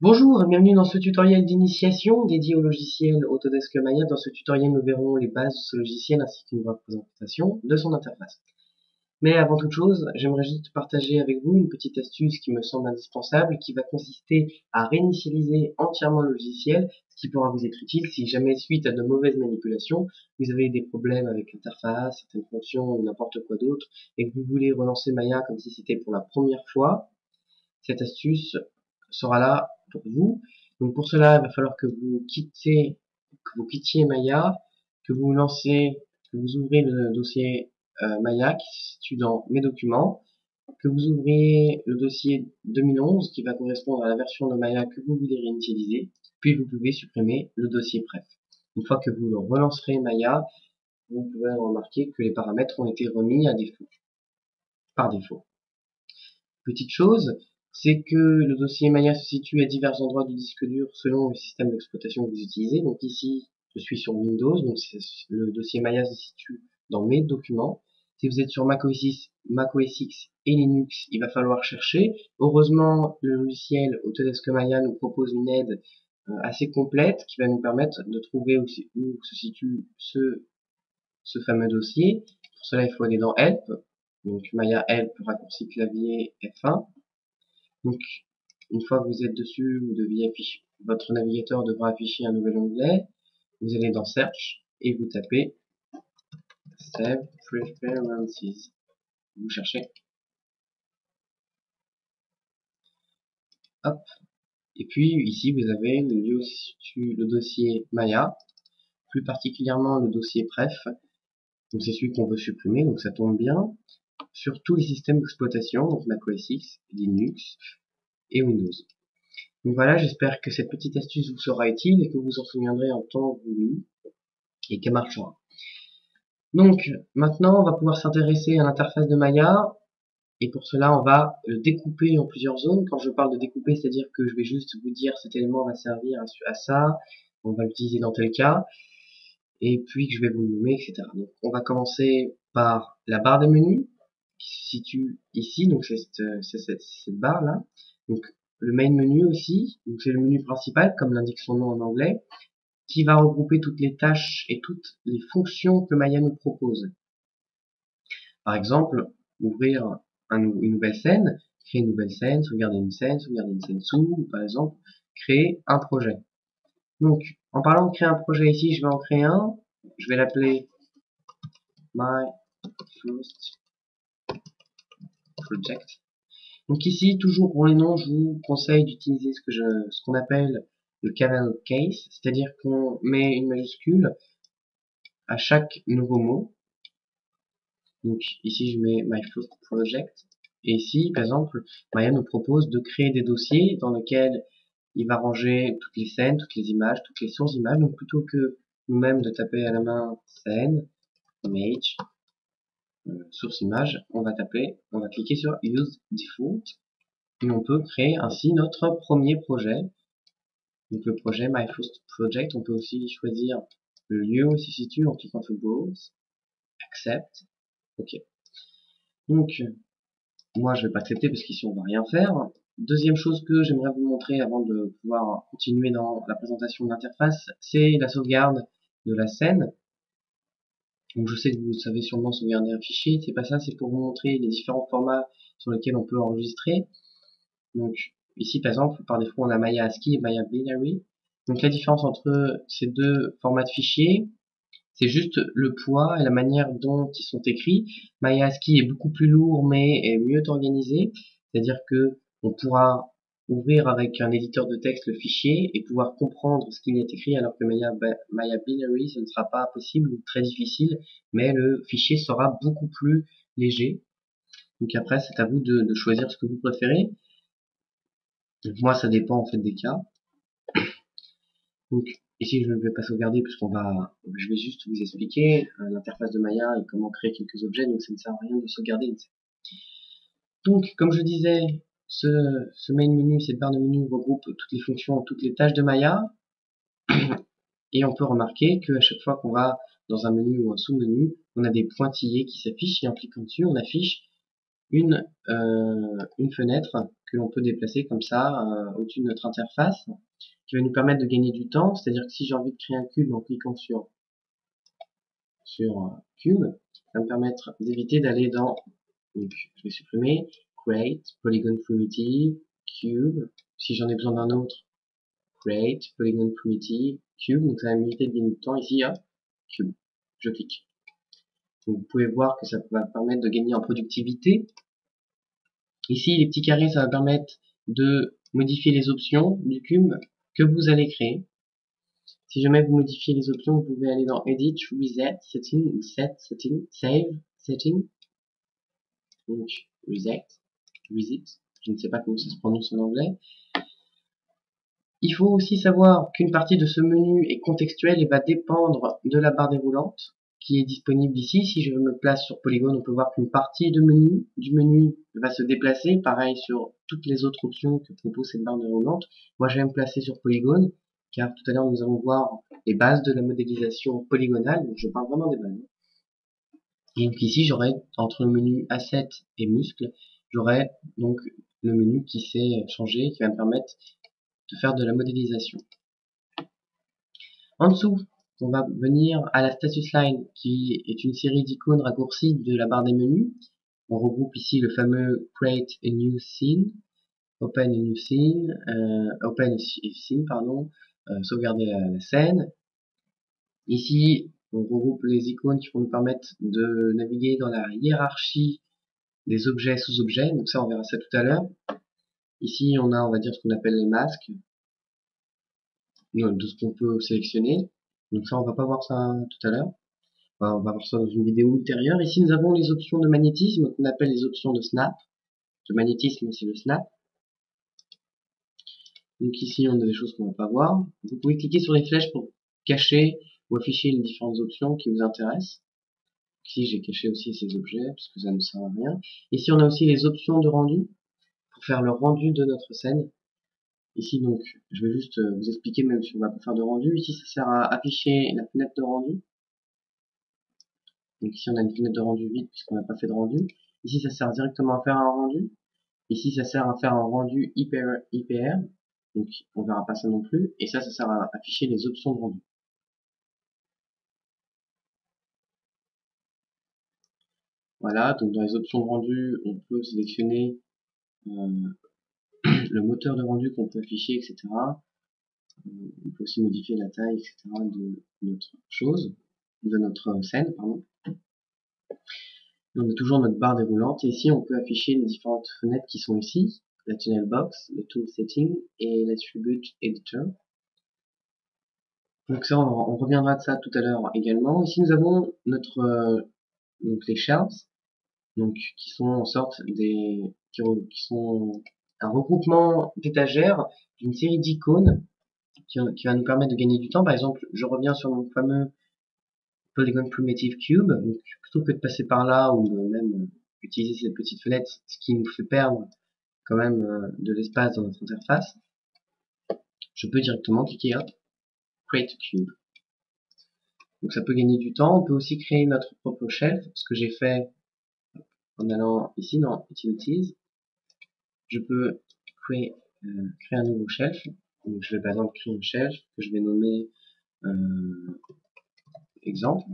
Bonjour et bienvenue dans ce tutoriel d'initiation dédié au logiciel Autodesk Maya. Dans ce tutoriel, nous verrons les bases de ce logiciel ainsi qu'une représentation de son interface. Mais avant toute chose, j'aimerais juste partager avec vous une petite astuce qui me semble indispensable, qui va consister à réinitialiser entièrement le logiciel, ce qui pourra vous être utile si jamais, suite à de mauvaises manipulations, vous avez des problèmes avec l'interface, certaines fonctions ou n'importe quoi d'autre, et que vous voulez relancer Maya comme si c'était pour la première fois. Cette astuce sera là pour vous. Donc pour cela, il va falloir que vous quittiez Maya, que vous lancez, que vous ouvrez le dossier Maya qui se situe dans Mes documents, que vous ouvriez le dossier 2011 qui va correspondre à la version de Maya que vous voulez réinitialiser, puis vous pouvez supprimer le dossier Pref. Une fois que vous le relancerez Maya, vous pouvez remarquer que les paramètres ont été remis à défaut, par défaut. Petite chose, c'est que le dossier Maya se situe à divers endroits du disque dur selon le système d'exploitation que vous utilisez. Donc ici, je suis sur Windows, donc le dossier Maya se situe dans Mes documents. Si vous êtes sur Mac OS X et Linux, il va falloir chercher. Heureusement, le logiciel Autodesk Maya nous propose une aide assez complète qui va nous permettre de trouver où se situe ce fameux dossier. Pour cela, il faut aller dans Help. Donc Maya Help, raccourci clavier F1. Donc, une fois que vous êtes dessus, votre navigateur devra afficher un nouvel onglet. Vous allez dans Search et vous tapez Save Preferences. Vous cherchez. Hop. Et puis ici, vous avez le lieu où se situe le dossier Maya, plus particulièrement le dossier Pref. Donc c'est celui qu'on veut supprimer, donc ça tombe bien sur tous les systèmes d'exploitation, donc Mac OS X, Linux et Windows. Donc voilà, j'espère que cette petite astuce vous sera utile et que vous en souviendrez en temps voulu et qu'elle marchera. Donc maintenant, on va pouvoir s'intéresser à l'interface de Maya et pour cela, on va le découper en plusieurs zones. Quand je parle de découper, c'est-à-dire que je vais juste vous dire cet élément va servir à ça, on va l'utiliser dans tel cas, et puis que je vais vous le nommer, etc. Donc on va commencer par la barre des menus qui se situe ici, donc c'est cette barre là. Donc le main menu aussi, donc c'est le menu principal comme l'indique son nom en anglais, qui va regrouper toutes les tâches et toutes les fonctions que Maya nous propose. Par exemple, ouvrir une nouvelle scène, créer une nouvelle scène, sauvegarder une scène sous, ou par exemple, créer un projet. Donc, en parlant de créer un projet ici, je vais en créer un. Je vais l'appeler My First Project. Donc ici, toujours pour les noms, je vous conseille d'utiliser ce qu'on appelle le camel case, c'est-à-dire qu'on met une majuscule à chaque nouveau mot. Donc ici, je mets My First Project. Et ici, par exemple, Maya nous propose de créer des dossiers dans lesquels il va ranger toutes les scènes, toutes les images, toutes les sources d'images. Donc plutôt que nous-mêmes de taper à la main scène, image, source image, on va cliquer sur Use Default et on peut créer ainsi notre premier projet. Donc le projet My First Project, on peut aussi choisir le lieu où il se situe en cliquant sur Browse, Accept, OK. Donc moi je vais pas accepter parce qu'ici on va rien faire. Deuxième chose que j'aimerais vous montrer avant de pouvoir continuer dans la présentation de l'interface, c'est la sauvegarde de la scène. Donc je sais que vous savez sûrement sauvegarder un fichier, c'est pas ça, c'est pour vous montrer les différents formats sur lesquels on peut enregistrer. Donc ici par exemple, par défaut on a Maya ASCII et Maya Binary. Donc la différence entre ces deux formats de fichiers, c'est juste le poids et la manière dont ils sont écrits. Maya ASCII est beaucoup plus lourd mais est mieux organisé, c'est-à-dire que on pourra ouvrir avec un éditeur de texte le fichier et pouvoir comprendre ce qu'il y a écrit, alors que Maya Binary, ce ne sera pas possible ou très difficile, mais le fichier sera beaucoup plus léger. Donc après, c'est à vous de choisir ce que vous préférez. Donc moi, ça dépend en fait des cas. Donc ici, je ne vais pas sauvegarder puisqu'on va, je vais juste vous expliquer l'interface de Maya et comment créer quelques objets. Donc ça ne sert à rien de sauvegarder. Donc, comme je disais, ce main menu, cette barre de menu regroupe toutes les fonctions, toutes les tâches de Maya. Et on peut remarquer qu'à chaque fois qu'on va dans un menu ou un sous-menu, on a des pointillés qui s'affichent et en cliquant dessus, on affiche une fenêtre que l'on peut déplacer comme ça au-dessus de notre interface, qui va nous permettre de gagner du temps. C'est-à-dire que si j'ai envie de créer un cube en cliquant sur cube, ça va me permettre d'éviter d'aller dans, donc je vais supprimer create, polygon primitive, cube. Si j'en ai besoin d'un autre, create, polygon primitive, cube. Donc ça va m'éviter de gagner du temps. Ici, hop, cube. Je clique. Donc vous pouvez voir que ça va permettre de gagner en productivité. Ici, les petits carrés, ça va permettre de modifier les options du cube que vous allez créer. Si jamais vous modifiez les options, vous pouvez aller dans Edit, Reset, Setting, Set, Setting, Save, Setting. Donc, Reset, je ne sais pas comment ça se prononce en anglais. Il faut aussi savoir qu'une partie de ce menu est contextuelle et va dépendre de la barre déroulante qui est disponible ici. Si je me place sur Polygone, on peut voir qu'une partie du menu va se déplacer. Pareil sur toutes les autres options que propose cette barre déroulante. Moi, je vais me placer sur Polygone, car tout à l'heure, nous allons voir les bases de la modélisation polygonale. Donc, je parle vraiment des bases. Et donc ici, j'aurai, entre le menu Asset et Muscle, j'aurai donc le menu qui s'est changé, qui va me permettre de faire de la modélisation. En dessous, on va venir à la status line qui est une série d'icônes raccourcies de la barre des menus. On regroupe ici le fameux create a new scene, open a new scene, open a scene, pardon, sauvegarder la scène. Ici, on regroupe les icônes qui vont nous permettre de naviguer dans la hiérarchie des objets sous-objets. Donc ça, on verra ça tout à l'heure. Ici, on a, on va dire, ce qu'on appelle les masques, de ce qu'on peut sélectionner. Donc ça, on va pas voir ça tout à l'heure. On va voir ça dans une vidéo ultérieure. Ici, nous avons les options de magnétisme qu'on appelle les options de snap. Le magnétisme, c'est le snap. Donc ici, on a des choses qu'on va pas voir. Vous pouvez cliquer sur les flèches pour cacher ou afficher les différentes options qui vous intéressent. Ici, j'ai caché aussi ces objets parce que ça ne sert à rien. Ici, on a aussi les options de rendu pour faire le rendu de notre scène. Ici, donc, je vais juste vous expliquer, même si on va pas faire de rendu. Ici, ça sert à afficher la fenêtre de rendu. Donc ici, on a une fenêtre de rendu vide puisqu'on n'a pas fait de rendu. Ici, ça sert directement à faire un rendu. Ici, ça sert à faire un rendu IPR. Donc, on verra pas ça non plus. Et ça sert à afficher les options de rendu. Voilà, donc dans les options de rendu, on peut sélectionner le moteur de rendu qu'on peut afficher, etc. On peut aussi modifier la taille, etc. de notre chose, de notre scène, pardon. On a toujours notre barre déroulante et ici on peut afficher les différentes fenêtres qui sont ici, la Tunnel Box, le Tool Setting et l'Attribute Editor. Donc ça, on reviendra de ça tout à l'heure également. Ici nous avons notre donc les shelves, donc qui sont en sorte qui sont un regroupement d'étagères d'une série d'icônes qui va nous permettre de gagner du temps. Par exemple, je reviens sur mon fameux Polygon Primitive Cube. Donc, plutôt que de passer par là ou même utiliser cette petite fenêtre, ce qui nous fait perdre quand même de l'espace dans notre interface, je peux directement cliquer hop, Create Cube. Donc ça peut gagner du temps. On peut aussi créer notre propre shelf, ce que j'ai fait en allant ici dans Utilities. Je peux créer un nouveau shelf. Donc je vais par exemple créer un shelf que je vais nommer exemple.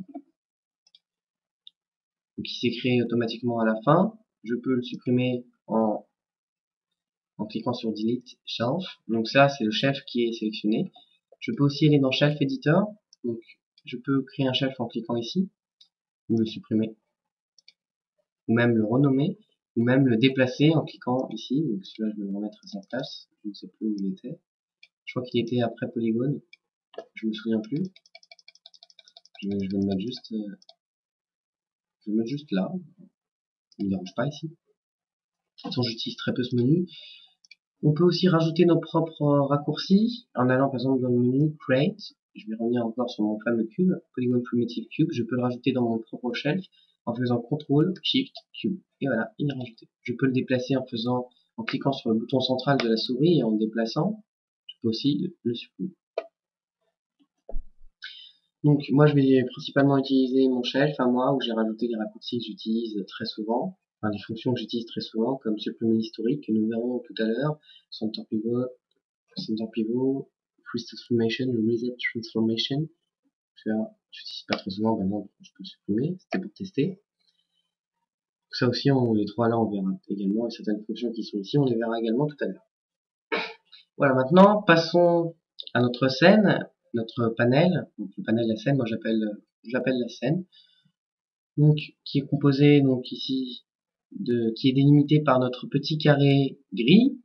Donc il s'est créé automatiquement à la fin. Je peux le supprimer en cliquant sur Delete Shelf. Donc ça, c'est le shelf qui est sélectionné. Je peux aussi aller dans Shelf Editor. Donc je peux créer un shelf en cliquant ici, ou le supprimer, ou même le renommer, ou même le déplacer en cliquant ici. Donc celui-là, je vais le remettre à sa place. Je ne sais plus où il était. Je crois qu'il était après Polygone. Je me souviens plus. Je vais le mettre juste, là. Il ne dérange pas ici. De toute façon, j'utilise très peu ce menu. On peut aussi rajouter nos propres raccourcis en allant par exemple dans le menu Create. Je vais revenir encore sur mon fameux cube, Polygon Primitive Cube. Je peux le rajouter dans mon propre shelf en faisant CTRL, Shift, Cube. Et voilà, il est rajouté. Je peux le déplacer en cliquant sur le bouton central de la souris et en le déplaçant. Je peux aussi le supprimer. Donc moi je vais principalement utiliser mon shelf à moi où j'ai rajouté les raccourcis que j'utilise très souvent. enfin, les fonctions que j'utilise très souvent, comme supplément historique, que nous verrons tout à l'heure, center pivot, freeze transformation, reset transformation. Je n'utilise pas très souvent, maintenant je peux supprimer, c'était pour tester. Ça aussi, les trois là, on verra également, et certaines fonctions qui sont ici, on les verra également tout à l'heure. Voilà, maintenant, passons à notre scène, notre panel. Donc, le panel de la scène, moi j'appelle la scène. Donc, qui est composé, donc ici, qui est délimité par notre petit carré gris.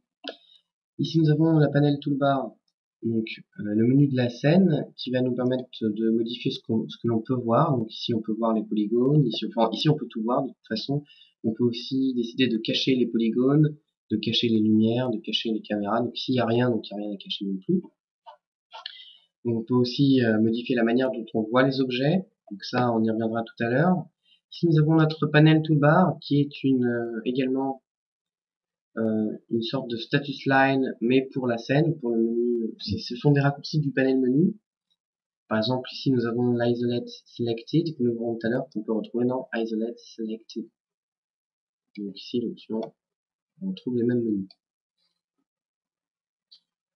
Ici, nous avons la panel toolbar, donc le menu de la scène, qui va nous permettre de modifier ce que l'on peut voir. Donc ici, on peut voir les polygones. Ici, on peut tout voir de toute façon. On peut aussi décider de cacher les polygones, de cacher les lumières, de cacher les caméras. Donc ici, il n'y a rien, donc il n'y a rien à cacher non plus. On peut aussi modifier la manière dont on voit les objets. Donc ça, on y reviendra tout à l'heure. Ici, nous avons notre panel toolbar, qui est également une sorte de status line, mais pour la scène, pour le menu. Ce sont des raccourcis du panel menu. Par exemple, ici, nous avons l'isolate selected, que nous verrons tout à l'heure, qu'on peut retrouver dans isolate selected. Donc ici, l'option, on retrouve les mêmes menus.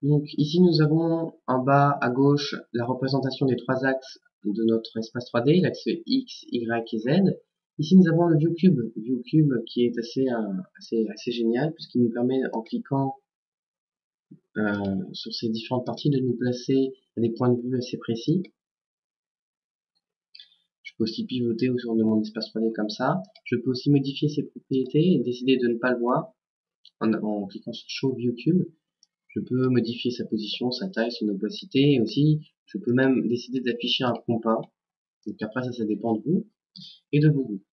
Donc ici, nous avons en bas à gauche la représentation des trois axes de notre espace 3D, l'axe X, Y et Z. Ici, nous avons le ViewCube, qui est assez génial, puisqu'il nous permet, en cliquant sur ces différentes parties, de nous placer à des points de vue assez précis. Je peux aussi pivoter autour de mon espace 3D comme ça. Je peux aussi modifier ses propriétés et décider de ne pas le voir en cliquant sur Show ViewCube. Je peux modifier sa position, sa taille, son opacité, et aussi je peux même décider d'afficher un compas. Donc après ça dépend de vous et de vos goûts.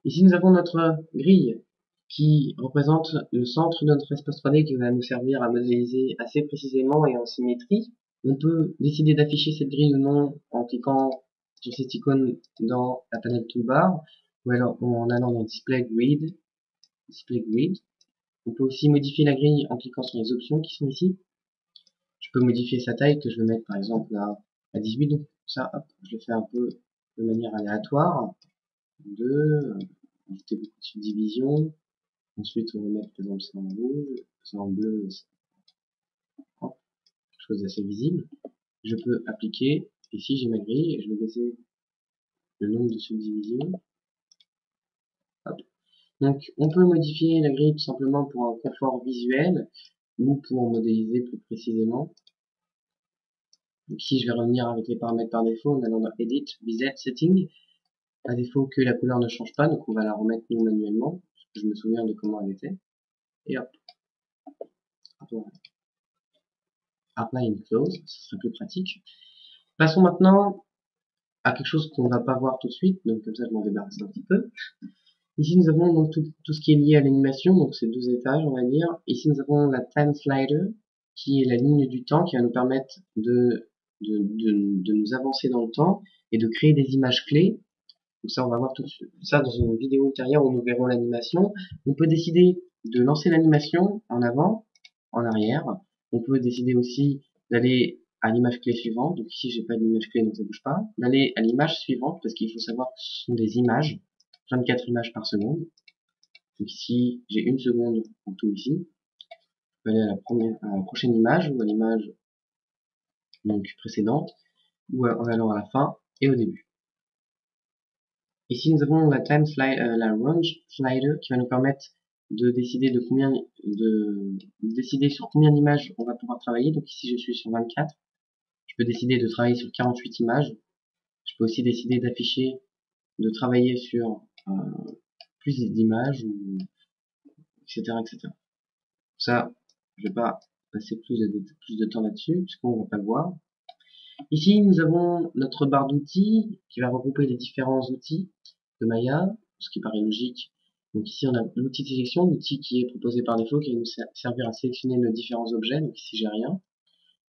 Ici nous avons notre grille qui représente le centre de notre espace 3D qui va nous servir à modéliser assez précisément et en symétrie. On peut décider d'afficher cette grille ou non en cliquant sur cette icône dans la panel toolbar ou alors en allant dans Display Grid. On peut aussi modifier la grille en cliquant sur les options qui sont ici. Je peux modifier sa taille que je vais mettre par exemple à 18, donc ça hop, je le fais un peu de manière aléatoire. Ajouter beaucoup de subdivisions. Ensuite on va mettre par exemple ça en rouge, ça en bleu, hop, quelque chose d'assez visible. Je peux appliquer, ici j'ai ma grille et je vais baisser le nombre de subdivisions. Hop. Donc on peut modifier la grille tout simplement pour un confort visuel ou pour modéliser plus précisément. Donc ici je vais revenir avec les paramètres par défaut en allant dans Edit, Reset, Setting. À défaut que la couleur ne change pas, donc on va la remettre nous manuellement, parce que je me souviens de comment elle était. Et hop. Apply and Close, ce sera plus pratique. Passons maintenant à quelque chose qu'on ne va pas voir tout de suite, donc comme ça je m'en débarrasse un petit peu. Ici nous avons donc tout ce qui est lié à l'animation, donc c'est 2 étages on va dire. Ici nous avons la Time Slider, qui est la ligne du temps qui va nous permettre de nous avancer dans le temps et de créer des images clés. Donc ça on va voir tout ça dans une vidéo ultérieure où nous verrons l'animation. On peut décider de lancer l'animation en avant, en arrière. On peut décider aussi d'aller à l'image clé suivante. Donc ici j'ai pas d'image clé donc ça bouge pas. D'aller à l'image suivante parce qu'il faut savoir que ce sont des images. 24 images par seconde. Donc ici, j'ai une seconde en tout ici. Je peux aller à la prochaine image ou à l'image donc précédente ou en allant à la fin et au début. Ici, nous avons la la range slider qui va nous permettre de décider décider sur combien d'images on va pouvoir travailler. Donc ici, je suis sur 24. Je peux décider de travailler sur 48 images. Je peux aussi décider de travailler sur plus d'images ou etc., etc. Ça, je vais pas passer plus de temps là-dessus, puisqu'on va pas le voir. Ici, nous avons notre barre d'outils, qui va regrouper les différents outils de Maya, ce qui paraît logique. Donc ici, on a l'outil de sélection, l'outil qui est proposé par défaut, qui va nous servir à sélectionner nos différents objets. Donc ici, j'ai rien.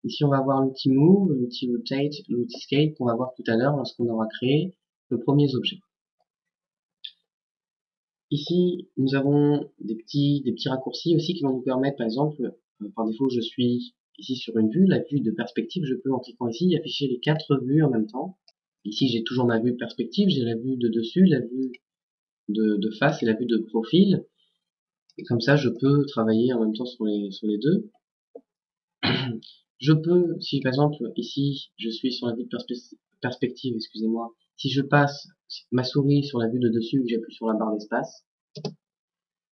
Ici, on va avoir l'outil Move, l'outil Rotate, l'outil Scale, qu'on va voir tout à l'heure lorsqu'on aura créé nos premiers objets. Ici, nous avons des petits raccourcis aussi qui vont nous permettre, par exemple, par défaut, je suis ici sur une vue, la vue de perspective, je peux en cliquant ici afficher les 4 vues en même temps. Ici, j'ai toujours ma vue de perspective, j'ai la vue de dessus, la vue de face et la vue de profil. Et comme ça, je peux travailler en même temps sur les deux. Je peux, si par exemple ici je suis sur la vue de perspective, excusez-moi, si je passe ma souris sur la vue de dessus, que j'appuie sur la barre d'espace,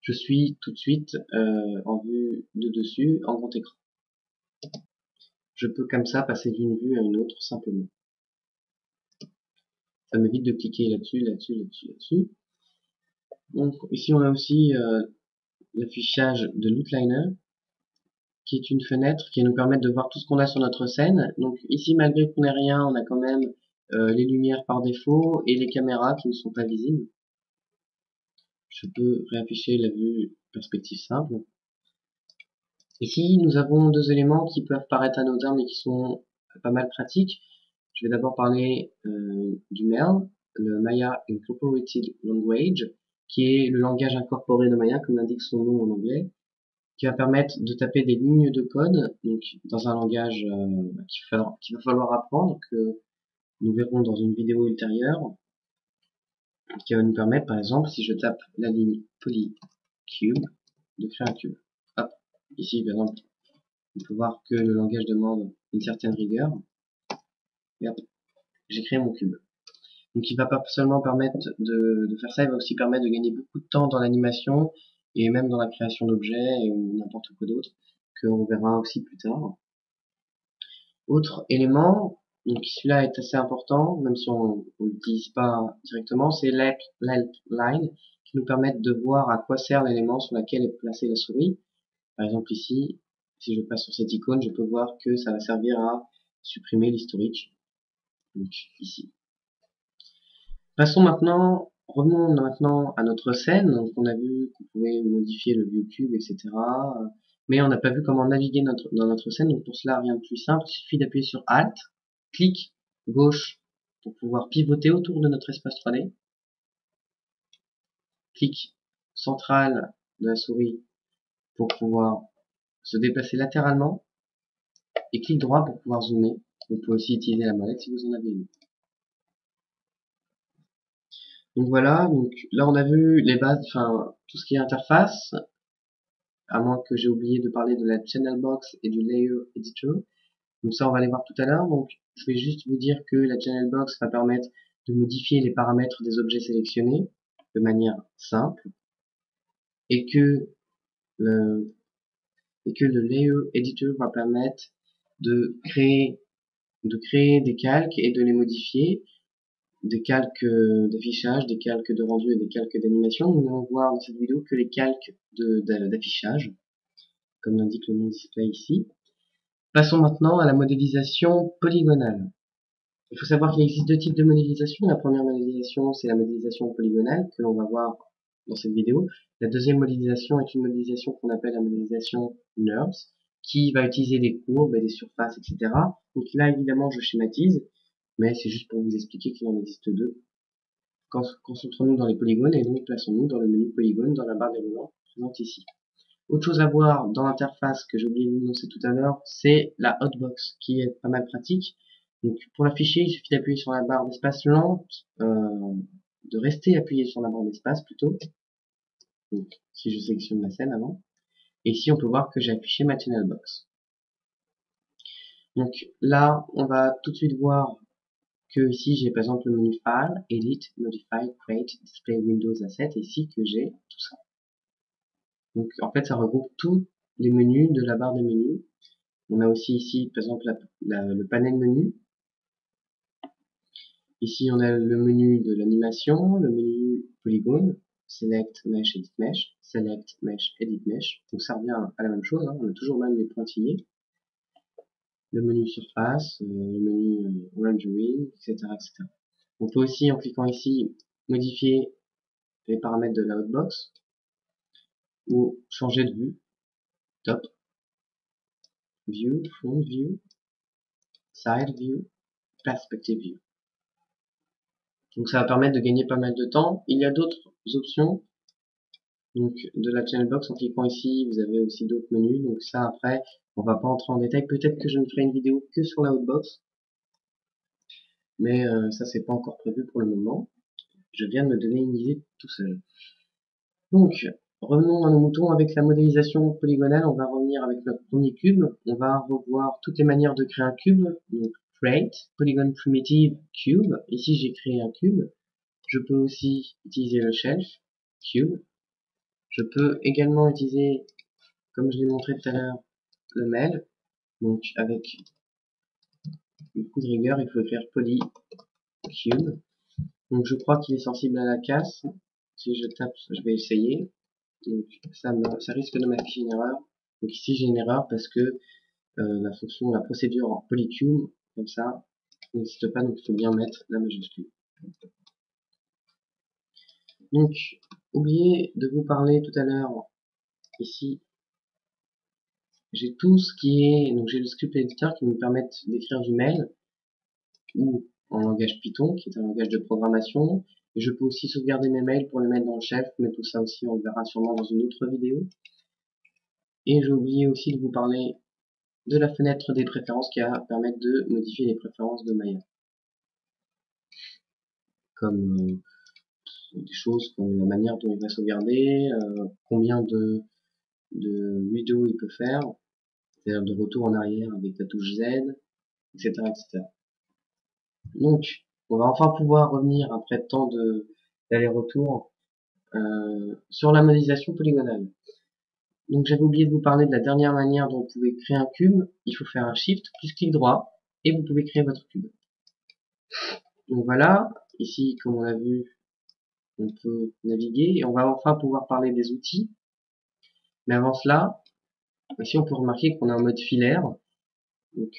je suis tout de suite en vue de dessus en grand écran. Je peux comme ça passer d'une vue à une autre simplement. Ça m'évite de cliquer là-dessus, là-dessus, là-dessus, là-dessus. Donc ici on a aussi l'affichage de l'outliner, qui est une fenêtre qui va nous permettre de voir tout ce qu'on a sur notre scène. Donc ici, malgré qu'on n'ait rien, on a quand même les lumières par défaut et les caméras qui ne sont pas visibles. Je peux réafficher la vue perspective simple. Ici, nous avons deux éléments qui peuvent paraître anodins mais qui sont pas mal pratiques. Je vais d'abord parler du MEL, le Maya Incorporated Language, qui est le langage incorporé de Maya, comme l'indique son nom en anglais, qui va permettre de taper des lignes de code, donc dans un langage qu'il va falloir apprendre, que nous verrons dans une vidéo ultérieure, qui va nous permettre, par exemple, si je tape la ligne polycube, de créer un cube. Hop, ici, par exemple, on peut voir que le langage demande une certaine rigueur, et hop, j'ai créé mon cube. Donc il va pas seulement permettre de faire ça, il va aussi permettre de gagner beaucoup de temps dans l'animation, et même dans la création d'objets, ou n'importe quoi d'autre, qu'on verra aussi plus tard. Autre élément, donc celui-là est assez important, même si on ne l'utilise pas directement, c'est l'help line, qui nous permet de voir à quoi sert l'élément sur lequel est placée la souris. Par exemple ici, si je passe sur cette icône, je peux voir que ça va servir à supprimer l'historique. Donc ici. Revenons maintenant à notre scène. Donc on a vu qu'on pouvait modifier le ViewCube, etc. Mais on n'a pas vu comment naviguer dans notre scène. Donc pour cela, rien de plus simple. Il suffit d'appuyer sur Alt, clic gauche pour pouvoir pivoter autour de notre espace 3D. Clic central de la souris pour pouvoir se déplacer latéralement. Et clic droit pour pouvoir zoomer. On peut aussi utiliser la molette si vous en avez une. Donc voilà, donc là on a vu les bases, enfin tout ce qui est interface, à moins que j'ai oublié de parler de la channel box et du layer editor. Donc ça on va aller voir tout à l'heure. Donc je vais juste vous dire que la channel box va permettre de modifier les paramètres des objets sélectionnés de manière simple et que le layer editor va permettre de créer des calques et de les modifier, des calques d'affichage, des calques de rendu et des calques d'animation. Nous allons voir dans cette vidéo que les calques d'affichage, comme l'indique le nom display ici. Passons maintenant à la modélisation polygonale. Il faut savoir qu'il existe deux types de modélisation. La première modélisation, c'est la modélisation polygonale que l'on va voir dans cette vidéo. La deuxième modélisation est une modélisation qu'on appelle la modélisation NURBS, qui va utiliser des courbes et des surfaces, etc. Donc là, évidemment, je schématise, mais c'est juste pour vous expliquer qu'il en existe deux. Concentrons-nous dans les polygones et donc plaçons-nous dans le menu polygone dans la barre déroulante présente ici. Autre chose à voir dans l'interface que j'ai oublié de vous annoncer tout à l'heure, c'est la hotbox qui est pas mal pratique. Donc pour l'afficher, il suffit d'appuyer sur la barre d'espace lente, de rester appuyé sur la barre d'espace plutôt. Donc si je sélectionne la scène avant. Et ici on peut voir que j'ai affiché ma channel box. Donc là on va tout de suite voir que ici j'ai par exemple le menu File, Edit, Modify, Create, Display Windows Asset, et ici que j'ai tout ça. Donc en fait ça regroupe tous les menus de la barre des menus. On a aussi ici par exemple le panel menu. Ici on a le menu de l'animation, le menu polygone, Select Mesh, Edit Mesh, Select Mesh, Edit Mesh. Donc ça revient à la même chose, hein. On a toujours même les pointillés. Le menu surface, le menu rendering, etc., etc. On peut aussi en cliquant ici modifier les paramètres de la hotbox ou changer de vue. Top, View, Front View, Side View, Perspective View. Donc ça va permettre de gagner pas mal de temps. Il y a d'autres options. Donc de la channel box, en cliquant ici, vous avez aussi d'autres menus. Donc ça après, on va pas entrer en détail. Peut-être que je ne ferai une vidéo que sur la hotbox. Mais ça c'est pas encore prévu pour le moment. Je viens de me donner une idée tout seul. Donc, revenons à nos moutons avec la modélisation polygonale. On va revenir avec notre premier cube. On va revoir toutes les manières de créer un cube. Donc, create, polygon primitive, cube. Ici, j'ai créé un cube. Je peux aussi utiliser le shelf, cube. Je peux également utiliser, comme je l'ai montré tout à l'heure, le mail. Donc, avec un coup de rigueur, il faut écrire poly, cube. Donc, je crois qu'il est sensible à la casse. Si je tape, je vais essayer. Donc ça risque de m'afficher une erreur. Donc ici j'ai une erreur parce que la procédure en polycube, comme ça, n'existe pas, donc il faut bien mettre la majuscule. Donc, oublié de vous parler tout à l'heure, ici, j'ai tout ce qui est, donc j'ai le script editor qui me permet d'écrire du mail, ou en langage Python, qui est un langage de programmation, et je peux aussi sauvegarder mes mails pour les mettre dans le chef, mais tout ça aussi on le verra sûrement dans une autre vidéo. Et j'ai oublié aussi de vous parler de la fenêtre des préférences qui va permettre de modifier les préférences de Maya. Comme des choses comme la manière dont il va sauvegarder, combien de vidéos il peut faire, c'est-à-dire de retour en arrière avec la touche Z, etc. etc. Donc, on va enfin pouvoir revenir après tant d'aller-retour sur la modélisation polygonale. Donc j'avais oublié de vous parler de la dernière manière dont vous pouvez créer un cube. Il faut faire un Shift plus clic droit et vous pouvez créer votre cube. Donc voilà, ici comme on l'a vu, on peut naviguer et on va enfin pouvoir parler des outils. Mais avant cela, ici on peut remarquer qu'on est en mode filaire. Donc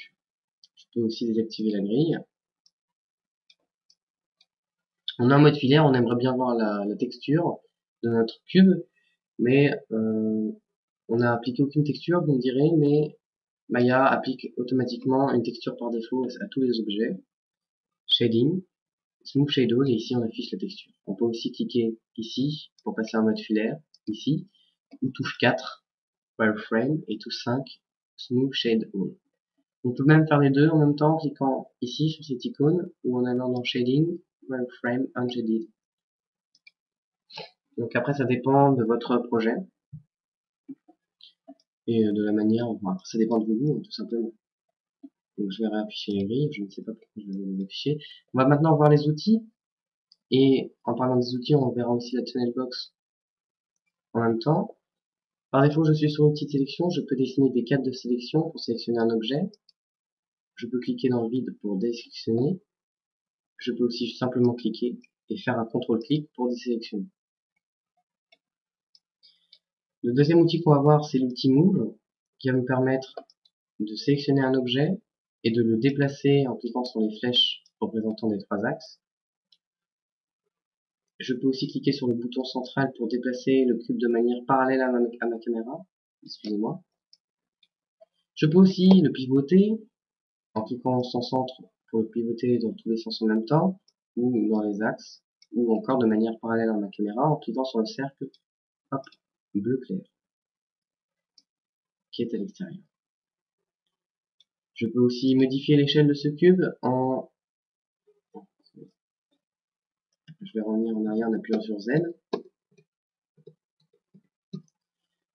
je peux aussi désactiver la grille. On est en mode filaire, on aimerait bien voir la texture de notre cube, mais on n'a appliqué aucune texture, vous me direz, mais Maya applique automatiquement une texture par défaut à tous les objets. Shading, Smooth Shadows, et ici on affiche la texture. On peut aussi cliquer ici pour passer en mode filaire, ici, ou touche 4, Wireframe, et touche 5, Smooth Shade All. On peut même faire les deux en même temps en cliquant ici sur cette icône ou en allant dans Shading, Wireframe, Unshaded. Donc après ça dépend de votre projet et de la manière, enfin, ça dépend de vous tout simplement. Donc je vais réafficher les grilles, je ne sais pas pourquoi je vais les afficher. On va maintenant voir les outils et en parlant des outils on verra aussi la tunnel box en même temps. Par défaut je suis sur outil de sélection, je peux dessiner des cadres de sélection pour sélectionner un objet. Je peux cliquer dans le vide pour désélectionner. Je peux aussi simplement cliquer et faire un contrôle-clic pour désélectionner. Le deuxième outil qu'on va voir, c'est l'outil Move, qui va nous permettre de sélectionner un objet et de le déplacer en cliquant sur les flèches représentant les trois axes. Je peux aussi cliquer sur le bouton central pour déplacer le cube de manière parallèle à ma caméra. Excusez-moi. Je peux aussi le pivoter en cliquant sur son centre pour le pivoter dans tous les sens en même temps, ou dans les axes, ou encore de manière parallèle à ma caméra en cliquant sur le cercle hop, bleu clair qui est à l'extérieur. Je peux aussi modifier l'échelle de ce cube en... Je vais revenir en arrière en appuyant sur Z.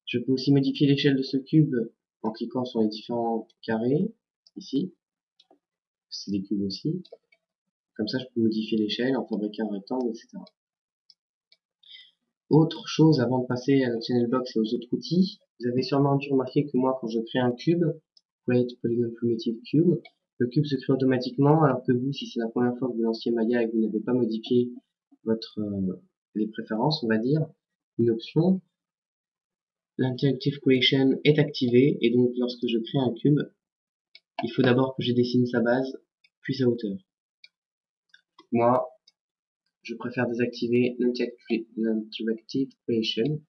Je peux aussi modifier l'échelle de ce cube en cliquant sur les différents carrés, ici. C'est des cubes aussi. Comme ça, je peux modifier l'échelle, en fabriquer un rectangle, etc. Autre chose avant de passer à la channel box et aux autres outils, vous avez sûrement dû remarquer que moi, quand je crée un cube, Create Polygon Primitive Cube, le cube se crée automatiquement, alors que vous, si c'est la première fois que vous lanciez Maya et que vous n'avez pas modifié votre les préférences, on va dire, une option, l'interactive creation est activée, et donc lorsque je crée un cube, il faut d'abord que je dessine sa base, puis sa hauteur. Moi, je préfère désactiver l'interactive creation.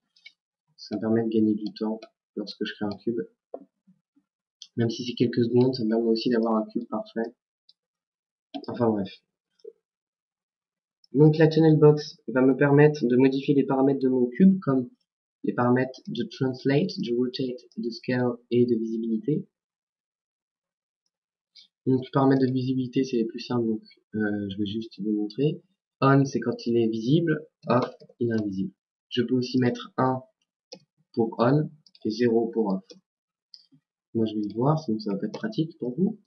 Ça me permet de gagner du temps lorsque je crée un cube. Même si c'est quelques secondes, ça me permet aussi d'avoir un cube parfait. Enfin bref. Donc la channel box va me permettre de modifier les paramètres de mon cube, comme les paramètres de translate, de rotate, de scale et de visibilité. Donc les paramètres de visibilité c'est les plus simples, donc je vais juste vous montrer. On, c'est quand il est visible. Off, il est invisible. Je peux aussi mettre 1 pour on et 0 pour off. Moi, je vais le voir, sinon ça va pas être pratique pour vous.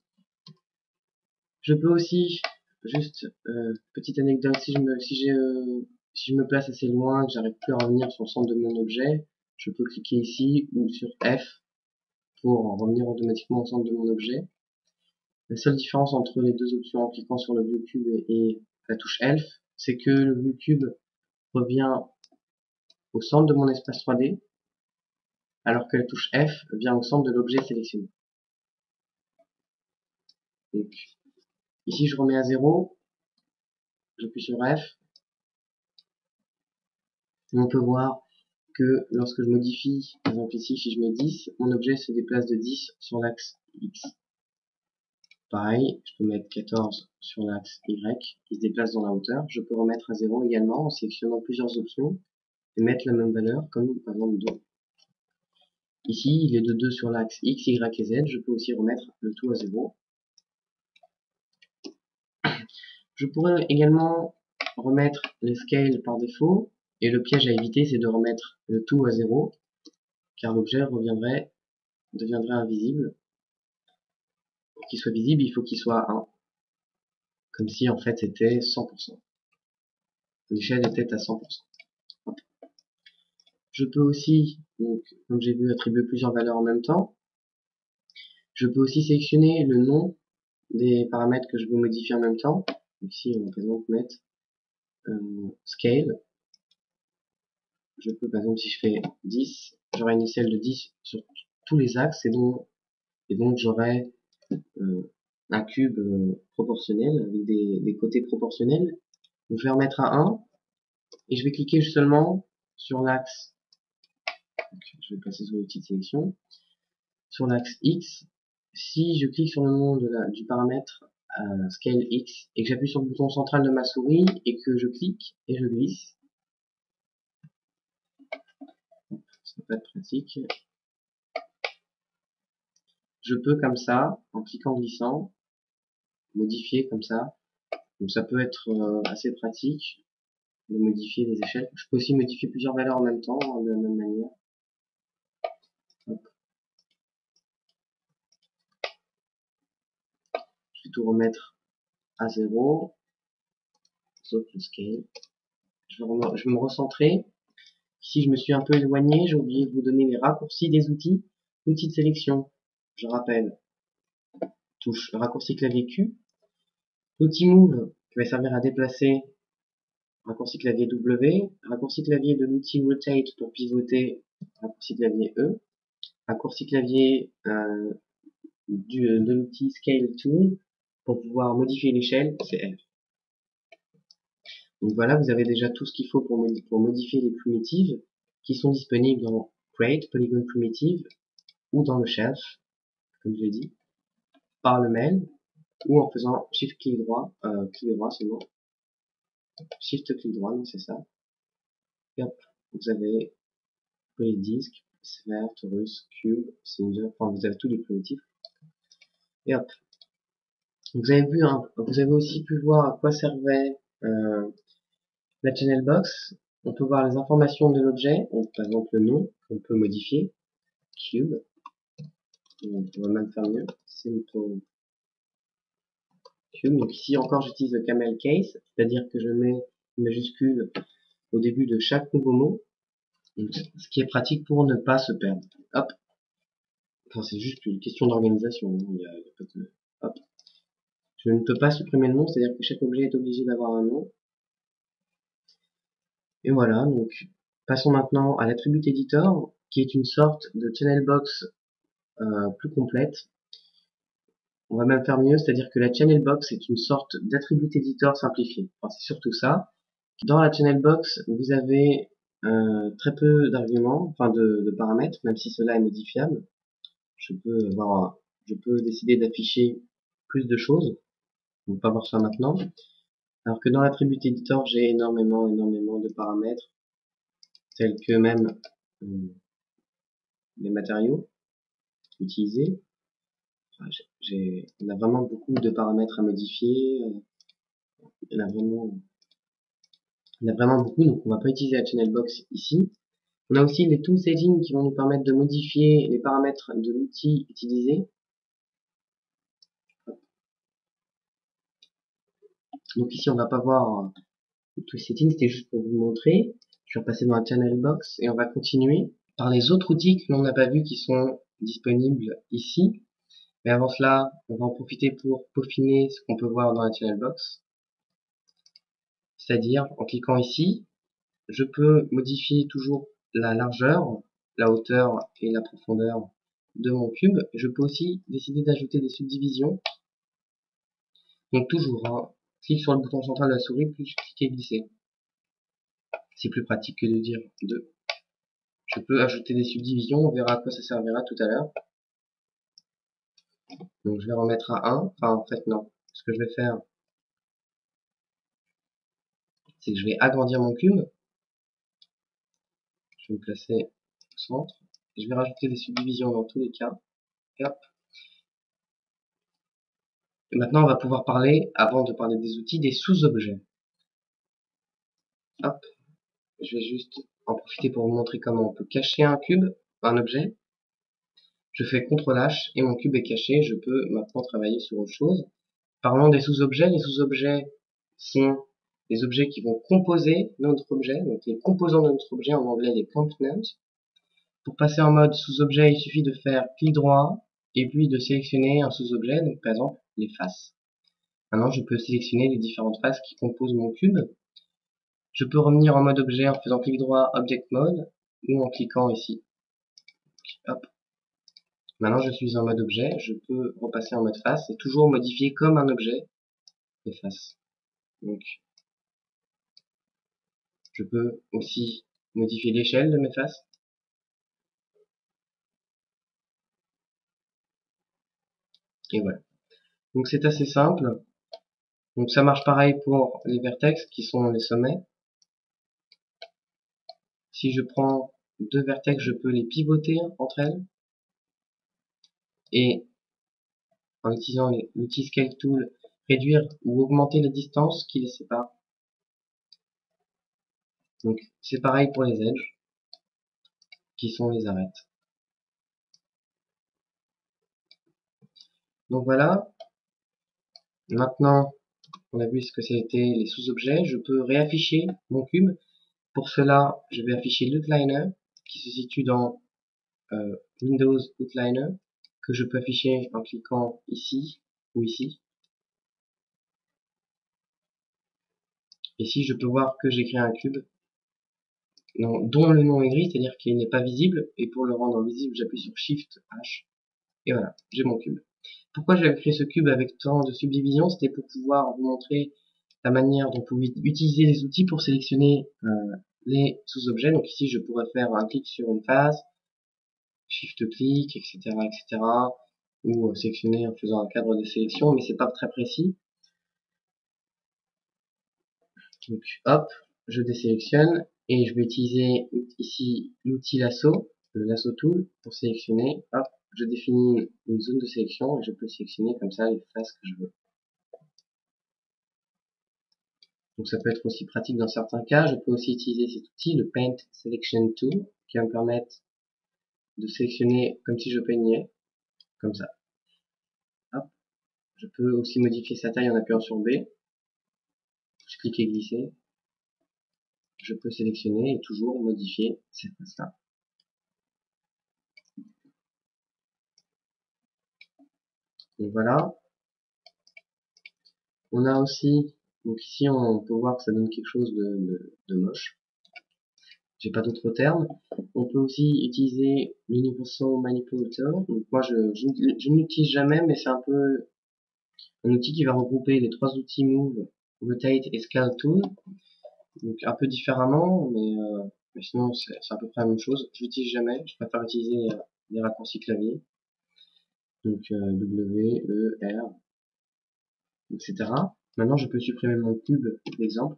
Je peux aussi, juste, petite anecdote, si je me place assez loin, que j'arrive plus à revenir sur le centre de mon objet, je peux cliquer ici ou sur F pour revenir automatiquement au centre de mon objet. La seule différence entre les deux options en cliquant sur le View Cube et la touche Elf, c'est que le View Cube revient au centre de mon espace 3D, alors que la touche F vient au centre de l'objet sélectionné. Donc, ici je remets à 0, j'appuie sur F, et on peut voir que lorsque je modifie, par exemple ici, si je mets 10, mon objet se déplace de 10 sur l'axe X. Pareil, je peux mettre 14 sur l'axe Y, qui se déplace dans la hauteur. Je peux remettre à 0 également en sélectionnant plusieurs options et mettre la même valeur, comme par exemple 2. Ici, il est de 2 sur l'axe X, Y et Z. Je peux aussi remettre le tout à 0. Je pourrais également remettre le scale par défaut. Et le piège à éviter, c'est de remettre le tout à 0, car l'objet deviendrait invisible. Pour qu'il soit visible, il faut qu'il soit 1. Comme si en fait c'était 100%. L'échelle était à 100%. Je peux aussi, donc, comme j'ai vu, attribuer plusieurs valeurs en même temps. Je peux aussi sélectionner le nom des paramètres que je veux modifier en même temps. Donc ici, on va par exemple mettre scale. Je peux, par exemple, si je fais 10, j'aurai une échelle de 10 sur tous les axes et donc j'aurai un cube proportionnel avec des côtés proportionnels. Donc je vais remettre à 1 et je vais cliquer seulement sur l'axe. Je vais passer sur l'outil de sélection. Sur l'axe X, si je clique sur le nom du paramètre scale X et que j'appuie sur le bouton central de ma souris et que je clique et je glisse, ça va pas être pratique. Je peux comme ça, en cliquant glissant, modifier comme ça. Donc ça peut être assez pratique de modifier les échelles. Je peux aussi modifier plusieurs valeurs en même temps, de la même manière. Hop. Je vais tout remettre à 0, sauf le scale. Je vais me recentrer. Si je me suis un peu éloigné, j'ai oublié de vous donner les raccourcis des outils. L'outil de sélection, je rappelle, touche raccourci clavier Q. L'outil Move, qui va servir à déplacer, raccourci clavier W. Raccourci clavier de l'outil Rotate pour pivoter, raccourci clavier E. Raccourci clavier de l'outil Scale Tool pour pouvoir modifier l'échelle, c'est F. Donc voilà, vous avez déjà tout ce qu'il faut pour modifier les primitives qui sont disponibles dans Create Polygon Primitive ou dans le shelf, comme je l'ai dit, par le mail ou en faisant Shift clic droit seulement. Shift clic droit, non c'est ça. Et hop, vous avez polydisc, sphere, torus, cube, cylinder, enfin vous avez tous les primitifs. Et hop. Vous avez vu, hein, vous avez aussi pu voir à quoi servait la channel box. On peut voir les informations de l'objet, par exemple le nom qu'on peut modifier, cube. On va même faire mieux, simple cube. Donc ici encore j'utilise le camel case, c'est-à-dire que je mets une majuscule au début de chaque nouveau mot, ce qui est pratique pour ne pas se perdre. Hop. Enfin c'est juste une question d'organisation. Hop. Je ne peux pas supprimer le nom, c'est-à-dire que chaque objet est obligé d'avoir un nom. Et voilà, donc passons maintenant à l'attribut editor, qui est une sorte de channel box plus complète. On va même faire mieux, c'est-à-dire que la channel box est une sorte d'attribut editor simplifié. Enfin, c'est surtout ça. Dans la channel box, vous avez très peu d'arguments, enfin de paramètres, même si cela est modifiable. Je peux décider d'afficher plus de choses. On va pas voir ça maintenant. Alors que dans l'attribut editor, j'ai énormément de paramètres, tels que même les matériaux utilisés. Enfin, on a vraiment beaucoup de paramètres à modifier. Il y en a vraiment Il y en a vraiment beaucoup, donc on va pas utiliser la channel box ici. On a aussi les tool settings qui vont nous permettre de modifier les paramètres de l'outil utilisé. Donc ici on va pas voir le tool settings, c'était juste pour vous montrer. Je vais repasser dans la channel box et on va continuer par les autres outils que l'on n'a pas vu qui sont disponibles ici. Mais avant cela, on va en profiter pour peaufiner ce qu'on peut voir dans la channel box. C'est-à-dire, en cliquant ici, je peux modifier toujours la largeur, la hauteur et la profondeur de mon cube. Je peux aussi décider d'ajouter des subdivisions. Donc toujours, hein, clique sur le bouton central de la souris, puis je clique et glisser. C'est plus pratique que de dire 2. Je peux ajouter des subdivisions, on verra à quoi ça servira tout à l'heure. Donc je vais remettre à 1, enfin en fait non. Ce que je vais faire, c'est que je vais agrandir mon cube. Je vais me placer au centre. Je vais rajouter des subdivisions dans tous les cas. Et hop. Et maintenant on va pouvoir parler, avant de parler des outils, des sous-objets. Hop. Je vais juste en profiter pour vous montrer comment on peut cacher un cube, un objet. Je fais CTRL H et mon cube est caché. Je peux maintenant travailler sur autre chose. Parlons des sous-objets. Les sous-objets sont les objets qui vont composer notre objet, donc les composants de notre objet, en anglais les components. Pour passer en mode sous-objet, il suffit de faire clic droit et puis de sélectionner un sous-objet, donc par exemple les faces. Maintenant, je peux sélectionner les différentes faces qui composent mon cube. Je peux revenir en mode objet en faisant clic droit Object Mode ou en cliquant ici. Hop. Maintenant, je suis en mode objet, je peux repasser en mode face et toujours modifier comme un objet les faces. Donc, je peux aussi modifier l'échelle de mes faces. Et voilà. Donc c'est assez simple. Donc ça marche pareil pour les vertex qui sont les sommets. Si je prends deux vertex, je peux les pivoter entre elles. Et en utilisant l'outil Scale Tool, réduire ou augmenter les distances qui les séparent. Donc c'est pareil pour les edges, qui sont les arêtes. Donc voilà. Maintenant, on a vu ce que c'était les sous-objets. Je peux réafficher mon cube. Pour cela, je vais afficher l'outliner qui se situe dans Windows Outliner, que je peux afficher en cliquant ici ou ici. Ici, je peux voir que j'ai créé un cube dont le nom est gris, c'est-à-dire qu'il n'est pas visible. Et pour le rendre visible, j'appuie sur Shift H. Et voilà, j'ai mon cube. Pourquoi j'avais créé ce cube avec tant de subdivisions? C'était pour pouvoir vous montrer la manière dont vous pouvez utiliser les outils pour sélectionner les sous-objets. Donc ici, je pourrais faire un clic sur une face, Shift clic, etc., etc., ou sélectionner en faisant un cadre de sélection, mais c'est pas très précis. Donc hop, je désélectionne et je vais utiliser ici l'outil lasso, le lasso tool, pour sélectionner. Hop, je définis une zone de sélection et je peux sélectionner comme ça les faces que je veux. Donc ça peut être aussi pratique dans certains cas. Je peux aussi utiliser cet outil, le Paint Selection Tool, qui va me permettre de sélectionner comme si je peignais, comme ça. Hop. Je peux aussi modifier sa taille en appuyant sur B. Je clique et glisser. Je peux sélectionner et toujours modifier cette face-là. Donc voilà. On a aussi, donc ici on peut voir que ça donne quelque chose de moche. J'ai pas d'autres termes. On peut aussi utiliser l'Universal Manipulator. Donc moi je ne l'utilise jamais, mais c'est un peu un outil qui va regrouper les trois outils Move, Rotate et Scale Tool. Donc un peu différemment, mais sinon c'est à peu près la même chose. Je l'utilise jamais, je préfère utiliser les raccourcis clavier. Donc W, E, R, etc. Maintenant je peux supprimer mon cube d'exemple.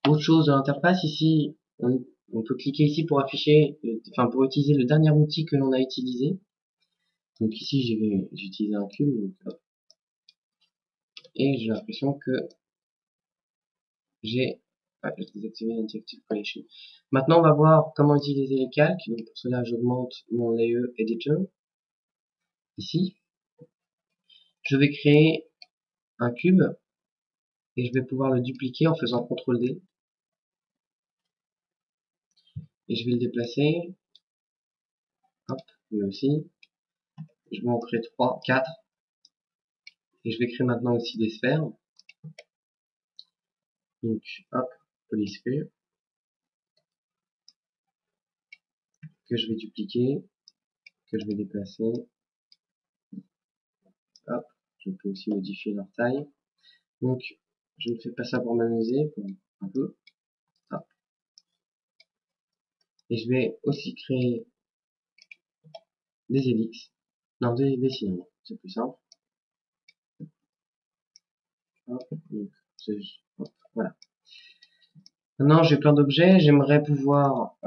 Autre chose de l'interface, ici on peut cliquer ici pour afficher, enfin pour utiliser le dernier outil que l'on a utilisé. Donc ici j'ai utilisé un cube, donc, hop. Et j'ai l'impression que j'ai Ouais, j'ai désactivé Interactive Creation. Maintenant, on va voir comment utiliser les calques. Donc, pour cela, j'augmente mon Layer Editor. Ici. Je vais créer un cube. Et je vais pouvoir le dupliquer en faisant CTRL D. Et je vais le déplacer. Hop, lui aussi. Je vais en créer 3, 4. Et je vais créer maintenant aussi des sphères. Donc, hop, Polysphere. Que je vais dupliquer. Que je vais déplacer. Hop, je peux aussi modifier leur taille. Donc, je ne fais pas ça pour m'amuser, un peu. Hop. Et je vais aussi créer des ellipses. Non, des cylindres. C'est plus simple. Hop, donc, hop, voilà. Maintenant, j'ai plein d'objets. J'aimerais pouvoir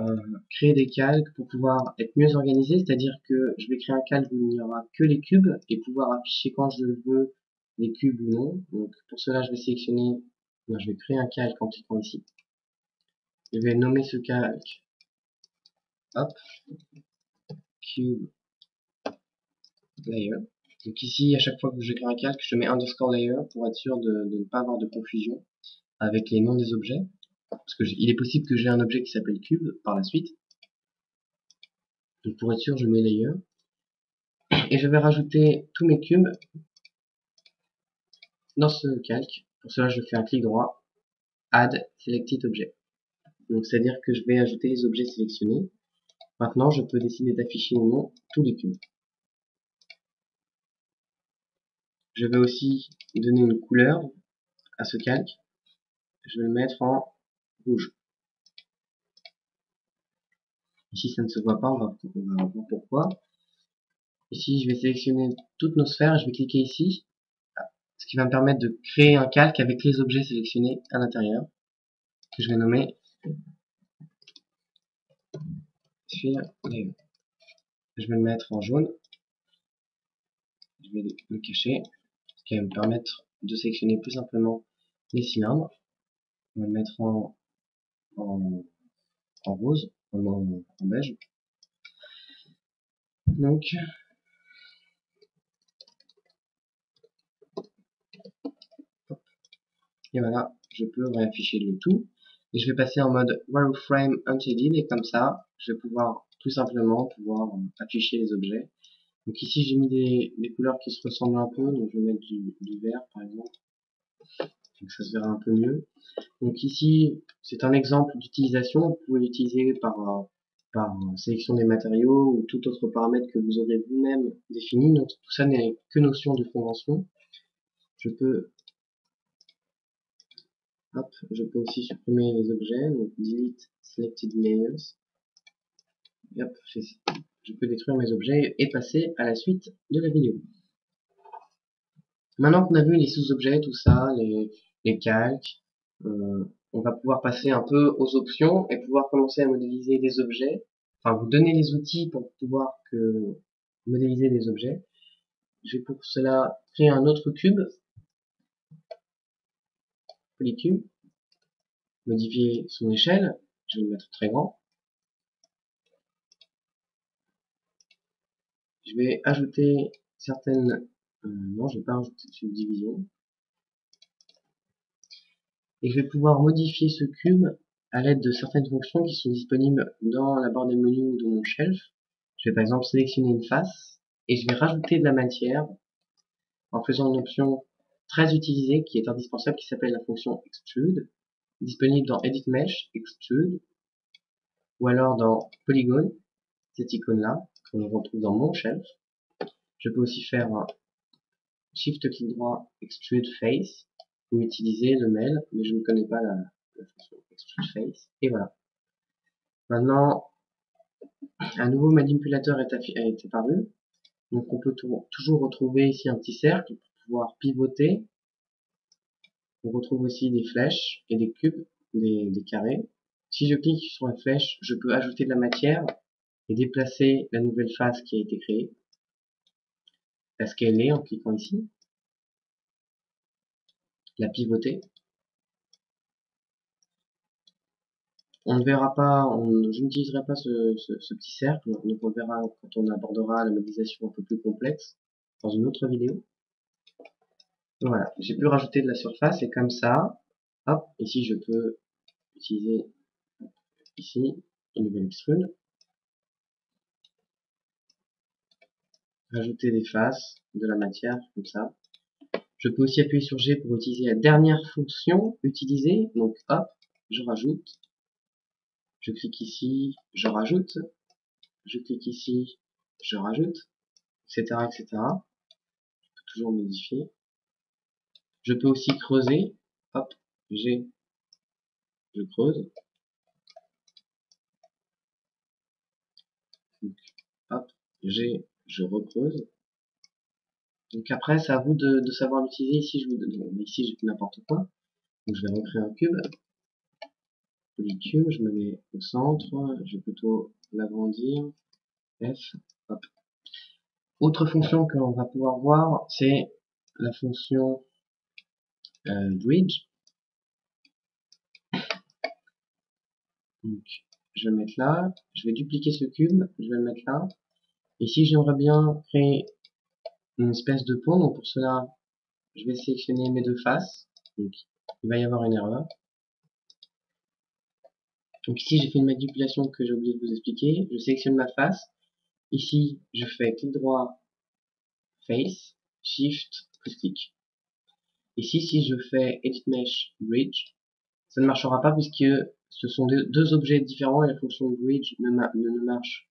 créer des calques pour pouvoir être mieux organisé. C'est-à-dire que je vais créer un calque où il n'y aura que les cubes et pouvoir afficher quand je le veux les cubes ou non. Donc, pour cela, je vais sélectionner, je vais créer un calque en cliquant ici. Je vais nommer ce calque, hop, cube layer. Donc ici, à chaque fois que je crée un calque, je mets underscore layer pour être sûr de ne pas avoir de confusion avec les noms des objets. Parce que il est possible que j'ai un objet qui s'appelle cube par la suite. Donc pour être sûr, je mets layer. Et je vais rajouter tous mes cubes dans ce calque. Pour cela, je fais un clic droit, Add Selected Object. Donc c'est-à-dire que je vais ajouter les objets sélectionnés. Maintenant, je peux décider d'afficher ou non tous les cubes. Je vais aussi donner une couleur à ce calque. Je vais le mettre en rouge. Ici, ça ne se voit pas, on va voir pourquoi. Ici, je vais sélectionner toutes nos sphères et je vais cliquer ici, ce qui va me permettre de créer un calque avec les objets sélectionnés à l'intérieur, que je vais nommer Sphere Layer. Je vais le mettre en jaune, je vais le cacher, ce qui va me permettre de sélectionner plus simplement les cylindres. On va le mettre en rose, en beige. Donc, et voilà, je peux réafficher le tout. Et je vais passer en mode Wireframe Unshaded et comme ça, je vais pouvoir tout simplement afficher les objets. Donc ici j'ai mis des couleurs qui se ressemblent un peu, donc je vais mettre du vert par exemple, donc ça se verra un peu mieux. Donc ici c'est un exemple d'utilisation, vous pouvez l'utiliser par sélection des matériaux ou tout autre paramètre que vous aurez vous-même défini. Donc tout ça n'est que notion de convention. Je peux aussi supprimer les objets, donc delete selected layers. Et hop, je peux détruire mes objets et passer à la suite de la vidéo. Maintenant qu'on a vu les sous-objets, tout ça, les calques, on va pouvoir passer un peu aux options et pouvoir commencer à modéliser des objets. Enfin, vous donner les outils pour pouvoir modéliser des objets. Je vais pour cela créer un autre cube, polycube, modifier son échelle, je vais le mettre très grand. Je vais ajouter certaines, non, je vais pas rajouter de subdivision. Et je vais pouvoir modifier ce cube à l'aide de certaines fonctions qui sont disponibles dans la barre des menus ou dans mon shelf. Je vais par exemple sélectionner une face et je vais rajouter de la matière en faisant une option très utilisée qui est indispensable qui s'appelle la fonction extrude, disponible dans Edit Mesh, extrude, ou alors dans Polygon, cette icône là, qu'on retrouve dans mon shelf. Je peux aussi faire un Shift clic droit Extrude Face ou utiliser le mail, mais je ne connais pas la fonction Extrude Face. Et voilà. Maintenant, un nouveau manipulateur est apparu. Donc on peut toujours retrouver ici un petit cercle pour pouvoir pivoter. On retrouve aussi des flèches et des cubes, des carrés. Si je clique sur la flèche, je peux ajouter de la matière et déplacer la nouvelle face qui a été créée. La scaler en cliquant ici. La pivoter. on ne verra pas, je n'utiliserai pas ce petit cercle, donc on le verra quand on abordera la modélisation un peu plus complexe dans une autre vidéo. Voilà, j'ai pu rajouter de la surface et comme ça, hop, ici je peux utiliser ici une nouvelle extrude, rajouter des faces, de la matière comme ça. Je peux aussi appuyer sur G pour utiliser la dernière fonction utilisée, donc hop, je rajoute, je clique ici, je rajoute, je clique ici, je rajoute, etc., etc. Je peux toujours modifier. Je peux aussi creuser, hop, G, je creuse, donc, hop, G, je recreuse. Donc après, c'est à vous de savoir l'utiliser. Ici, je vous donne, ici, j'ai fait n'importe quoi. Donc je vais recréer un cube. Polycube, je me mets au centre. Je vais plutôt l'agrandir. F, hop. Autre fonction que l'on va pouvoir voir, c'est la fonction bridge. Donc, je vais le mettre là. Je vais dupliquer ce cube. Je vais le mettre là. Et si j'aimerais bien créer une espèce de pont, donc pour cela, je vais sélectionner mes deux faces. Donc, il va y avoir une erreur. Donc ici, j'ai fait une manipulation que j'ai oublié de vous expliquer. Je sélectionne ma face. Ici, je fais clic droit, face, shift, plus clic. Ici, si je fais edit mesh, bridge, ça ne marchera pas puisque ce sont deux objets différents et la fonction bridge ne marche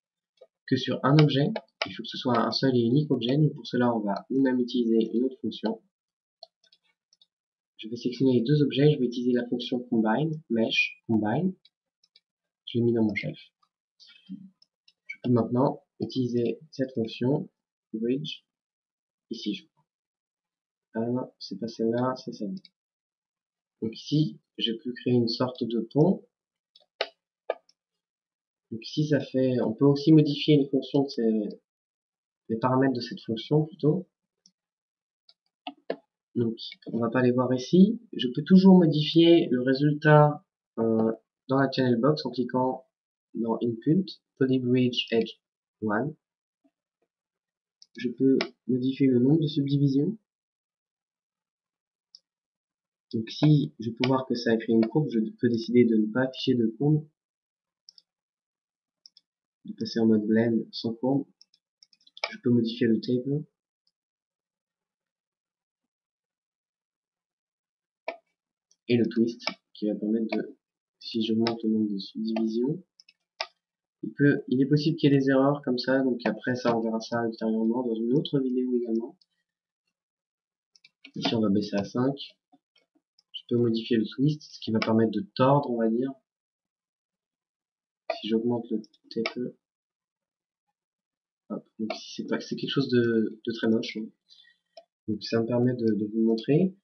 que sur un objet. Il faut que ce soit un seul et unique objet. Donc pour cela, on va nous-mêmes utiliser une autre fonction. Je vais sélectionner les deux objets. Je vais utiliser la fonction combine, mesh, combine. Je l'ai mis dans mon chef. Je peux maintenant utiliser cette fonction bridge ici. Je crois. Ah non, c'est pas celle-là, c'est celle-là. Donc ici, je peux créer une sorte de pont. Donc ici, ça fait, on peut aussi modifier les fonctions de les paramètres de cette fonction plutôt. Donc, on va pas les voir ici. Je peux toujours modifier le résultat dans la channel box en cliquant dans Input, Polybridge Edge 1. Je peux modifier le nombre de subdivisions. Donc si je peux voir que ça a créé une courbe, je peux décider de ne pas afficher de courbe, de passer en mode blend sans courbe. Je peux modifier le table. Et le twist qui va permettre de, si j'augmente le nombre de subdivisions, il est possible qu'il y ait des erreurs comme ça, donc après ça on verra ça ultérieurement dans une autre vidéo également. Ici on va baisser à 5. Je peux modifier le twist, ce qui va permettre de tordre, on va dire. Si j'augmente le taper, hop, donc si c'est quelque chose de très moche, hein. Donc ça me permet de vous montrer.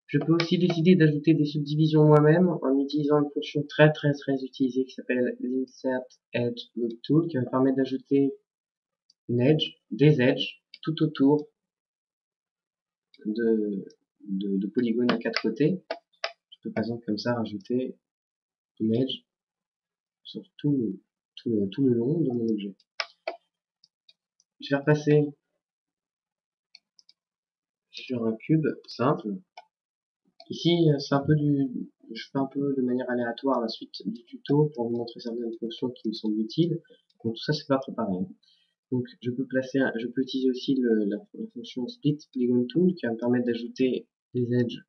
Je peux aussi décider d'ajouter des subdivisions moi-même en utilisant une fonction très utilisée qui s'appelle l'Insert Edge Loop Tool, qui va me permettre d'ajouter une edge, des edges tout autour de polygones à 4 côtés. Je peux par exemple comme ça rajouter une edge sur tout le long de mon objet. Je vais repasser sur un cube simple. Ici, c'est un peu je fais un peu de manière aléatoire la suite du tuto pour vous montrer certaines fonctions qui me semblent utiles. Donc tout ça, c'est pas préparé. Donc je peux utiliser aussi la fonction split polygon tool qui va me permettre d'ajouter des edges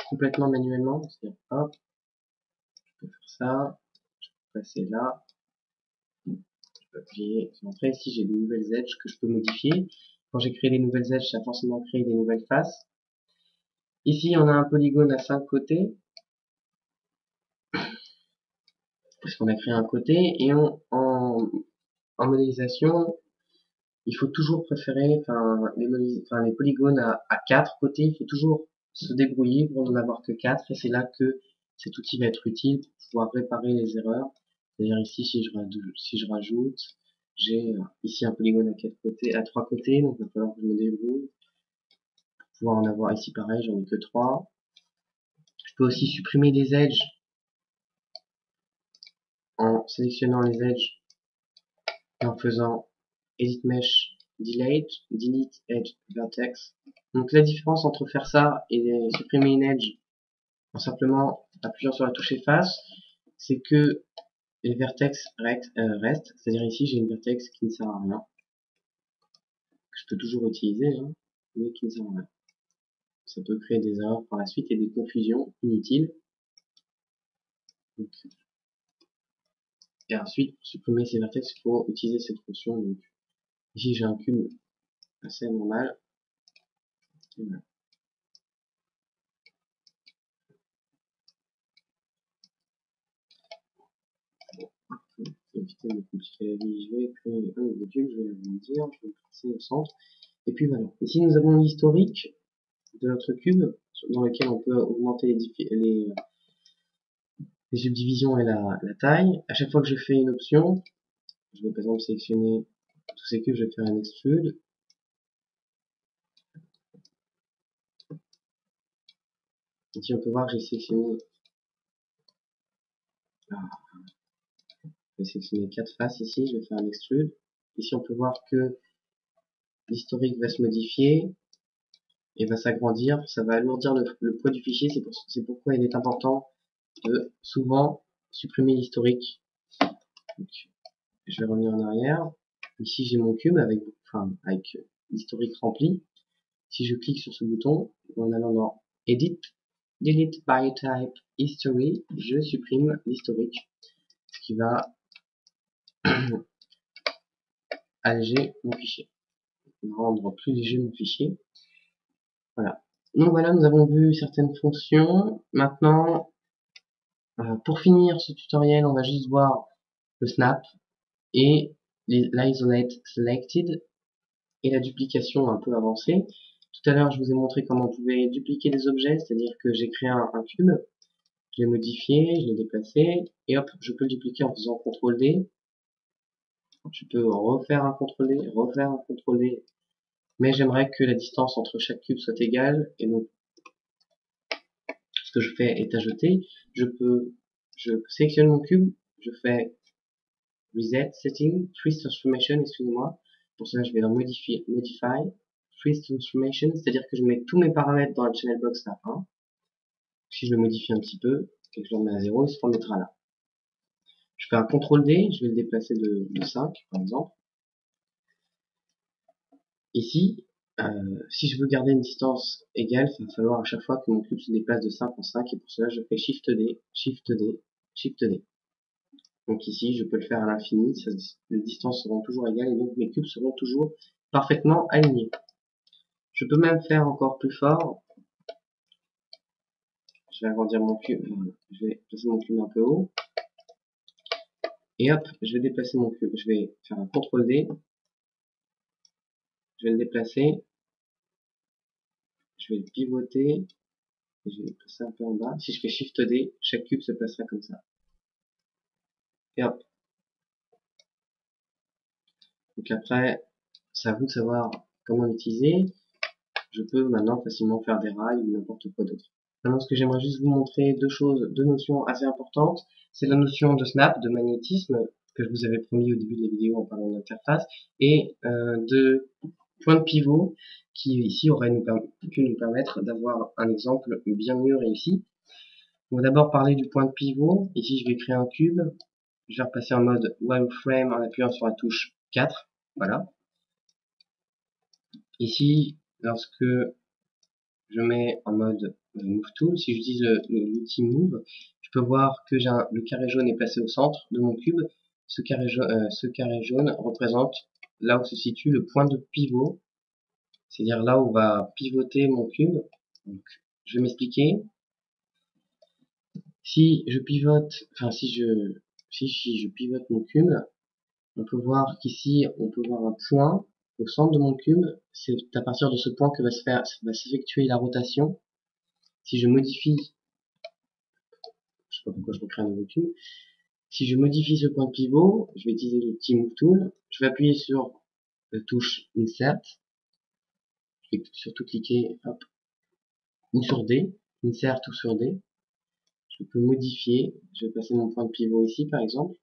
complètement manuellement. C'est-à-dire, hop, je peux faire ça, je peux passer là, je peux appuyer sur entrée. Ici, j'ai des nouvelles edges que je peux modifier. Quand j'ai créé des nouvelles edges, ça a forcément créé des nouvelles faces. Ici, on a un polygone à 5 côtés, parce qu'on a créé un côté, et en modélisation, il faut toujours préférer, les polygones à 4 côtés, il faut toujours se débrouiller pour n'en avoir que 4, et c'est là que cet outil va être utile pour pouvoir réparer les erreurs. C'est-à-dire ici, si je rajoute, j'ai ici un polygone à 4 côtés, à 3 côtés, donc il va falloir que je me débrouille pour pouvoir en avoir ici pareil, j'en ai que 3. Je peux aussi supprimer des edges en sélectionnant les edges et en faisant Edit Mesh, Delete Edge Vertex. Donc la différence entre faire ça et supprimer une edge en simplement appuyant sur la touche efface, c'est que les vertex restent, c'est-à-dire ici j'ai une vertex qui ne sert à rien, que je peux toujours utiliser, hein, mais qui ne sert à rien. Ça peut créer des erreurs par la suite et des confusions inutiles. Donc, et ensuite, pour supprimer ces vertex, il faut utiliser cette fonction. Donc, ici j'ai un cube assez normal. Voilà. Éviter de compliquer la vie, je vais créer un nouveau cube, je vais l'agrandir, je vais le placer au centre. Et puis voilà. Ici nous avons l'historique de notre cube dans lequel on peut augmenter les subdivisions et la taille. À chaque fois que je fais une option, je vais par exemple sélectionner tous ces cubes, je vais faire un extrude. Ici on peut voir que j'ai sélectionné, je vais sélectionner 4 faces ici, je vais faire un extrude. Ici on peut voir que l'historique va se modifier et va s'agrandir, ça va alourdir le poids du fichier, c'est pourquoi il est important de souvent supprimer l'historique. Je vais revenir en arrière. Ici j'ai mon cube avec l'historique rempli. Si je clique sur ce bouton, en allant dans Edit, Delete by Type History, je supprime l'historique, ce qui va alléger mon fichier, rendre plus léger mon fichier. Voilà. Donc voilà, nous avons vu certaines fonctions. Maintenant, pour finir ce tutoriel, on va juste voir le snap et l'isolate selected et la duplication un peu avancée. Tout à l'heure, je vous ai montré comment on pouvait dupliquer des objets, c'est-à-dire que j'ai créé un cube, je l'ai modifié, je l'ai déplacé, et hop, je peux le dupliquer en faisant CTRL-D. Je peux refaire un CTRL-D, refaire un CTRL-D, mais j'aimerais que la distance entre chaque cube soit égale, et donc ce que je fais est ajouter. Je sélectionne mon cube, je fais Reset, Setting, Freeze Transformation, excusez-moi. Pour cela, je vais dans Modify, Freeze Transformation, c'est-à-dire que je mets tous mes paramètres dans la channel box à 1. Si je le modifie un petit peu et que je le remets à 0, il se remettra là. Je fais un CTRL-D, je vais le déplacer de 5 par exemple. Ici, si je veux garder une distance égale, il va falloir à chaque fois que mon cube se déplace de 5 en 5 et pour cela je fais Shift-D, Shift-D, Shift-D. Donc ici je peux le faire à l'infini, les distances seront toujours égales et donc mes cubes seront toujours parfaitement alignés. Je peux même faire encore plus fort. Je vais agrandir mon cube, je vais placer mon cube un peu haut. Et hop, je vais déplacer mon cube. Je vais faire un CTRL-D. Je vais le déplacer. Je vais le pivoter. Et je vais le placer un peu en bas. Si je fais Shift-D, chaque cube se placera comme ça. Et hop. Donc après, c'est à vous de savoir comment l'utiliser. Je peux maintenant facilement faire des rails ou n'importe quoi d'autre. Maintenant, ce que j'aimerais juste vous montrer, deux notions assez importantes. C'est la notion de snap, de magnétisme, que je vous avais promis au début de la vidéo en parlant d'interface, et de point de pivot, qui ici aurait pu nous permettre d'avoir un exemple bien mieux réussi. On va d'abord parler du point de pivot. Ici, je vais créer un cube. Je vais repasser en mode wireframe en appuyant sur la touche 4. Voilà. Ici, lorsque je mets en mode Move Tool, si j'utilise l'outil Move, je peux voir que le carré jaune est placé au centre de mon cube. Ce carré jaune représente là où se situe le point de pivot, c'est-à-dire là où va pivoter mon cube. Donc, je vais m'expliquer. Si je pivote, si je pivote mon cube, on peut voir qu'ici on peut voir un point au centre de mon cube. C'est à partir de ce point que va s'effectuer la rotation. Si je modifie, je sais pas pourquoi je recrée un nouveau cube. Si je modifie ce point de pivot, je vais utiliser l'outil Move Tool. Je vais appuyer sur la touche Insert. Je vais surtout cliquer, hop, ou sur D, Insert ou sur D. Je peux modifier. Je vais passer mon point de pivot ici, par exemple.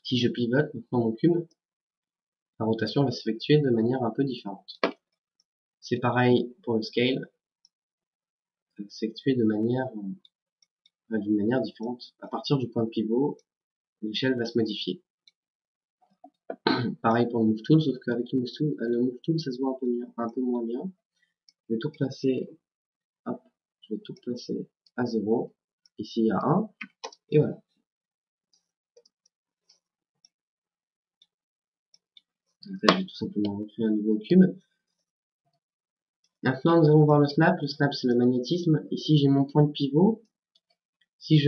Si je pivote maintenant mon cube, la rotation va s'effectuer de manière un peu différente. C'est pareil pour le scale, ça va s'effectuer d'une manière différente. À partir du point de pivot, l'échelle va se modifier. Pareil pour le Move Tool, sauf qu'avec le Move Tool, ça se voit un peu moins bien. Je vais tout replacer, hop, je vais tout replacer à 0, ici à 1, et voilà. En fait, je vais tout simplement recréer un nouveau cube. Maintenant, nous allons voir le snap. Le snap, c'est le magnétisme. Ici, j'ai mon point de pivot. Si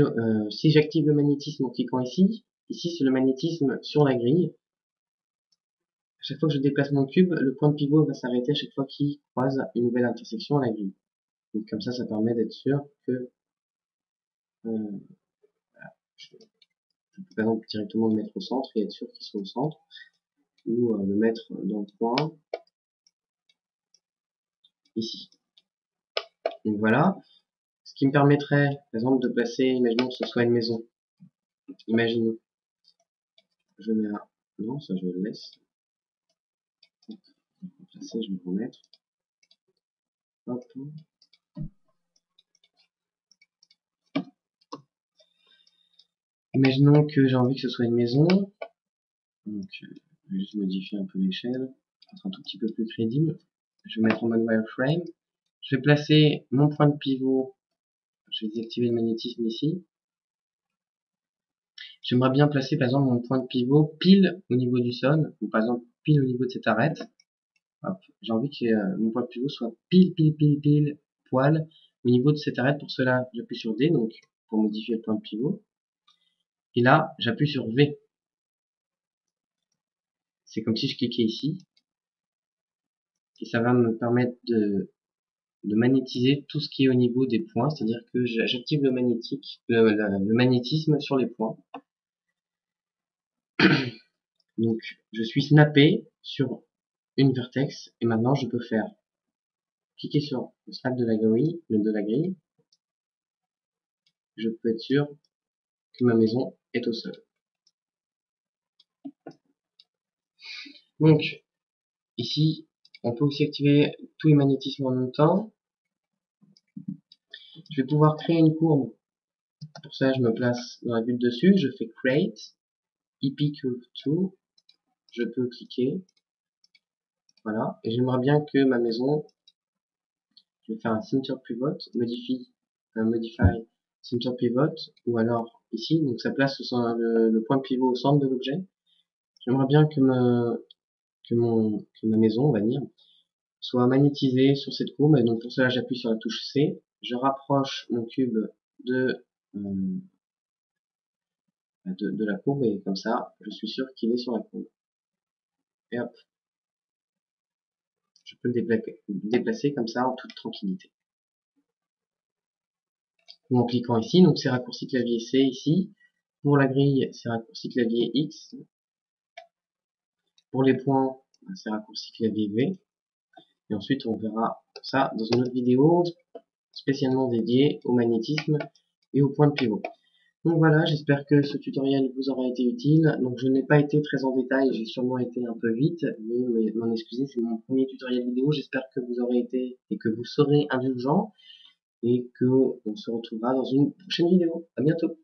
j'active le magnétisme en cliquant ici, c'est le magnétisme sur la grille. À chaque fois que je déplace mon cube, le point de pivot va s'arrêter à chaque fois qu'il croise une nouvelle intersection à la grille. Donc comme ça permet d'être sûr que je peux par exemple directement le mettre au centre et être sûr qu'il soit au centre, ou le mettre dans le coin, ici. Donc voilà, ce qui me permettrait par exemple de placer, imaginons que ce soit une maison. Imaginons, je mets un... Non, ça je le laisse. Je vais placer, je vais le remettre. Hop. Imaginons que j'ai envie que ce soit une maison. Donc, je vais juste modifier un peu l'échelle, pour être un tout petit peu plus crédible. Je vais mettre en mode wireframe. Je vais placer mon point de pivot. Je vais désactiver le magnétisme ici. J'aimerais bien placer par exemple mon point de pivot pile au niveau du sol, ou par exemple pile au niveau de cette arête. J'ai envie que mon point de pivot soit pile poil au niveau de cette arête. Pour cela, j'appuie sur D, donc pour modifier le point de pivot. Et là, j'appuie sur V. C'est comme si je cliquais ici. Et ça va me permettre de magnétiser tout ce qui est au niveau des points, c'est-à-dire que j'active le magnétisme sur les points. Donc je suis snappé sur une vertex et maintenant je peux faire cliquer sur le snap de la grille, je peux être sûr que ma maison est au sol. Donc ici on peut aussi activer tous les magnétismes en même temps. Je vais pouvoir créer une courbe. Pour ça je me place dans la bulle dessus, je fais create EP curve 2, je peux cliquer. Voilà, et j'aimerais bien que ma maison, je vais faire un center pivot, modify center pivot, ou alors ici, donc ça place le point de pivot au centre de l'objet. J'aimerais bien que ma maison, on va dire, soit magnétisée sur cette courbe, et donc pour cela j'appuie sur la touche C, je rapproche mon cube de la courbe, et comme ça, je suis sûr qu'il est sur la courbe. Et hop, je peux le déplacer comme ça en toute tranquillité. Ou en cliquant ici, donc c'est raccourci clavier C ici. Pour la grille, c'est raccourci clavier X. Pour les points, c'est raccourci clavier V. Et ensuite, on verra ça dans une autre vidéo spécialement dédiée au magnétisme et au point de pivot. Donc voilà, j'espère que ce tutoriel vous aura été utile. Donc je n'ai pas été très en détail, j'ai sûrement été un peu vite, mais m'en excusez, c'est mon premier tutoriel vidéo. J'espère que vous aurez été et que vous serez indulgents et que on se retrouvera dans une prochaine vidéo. À bientôt.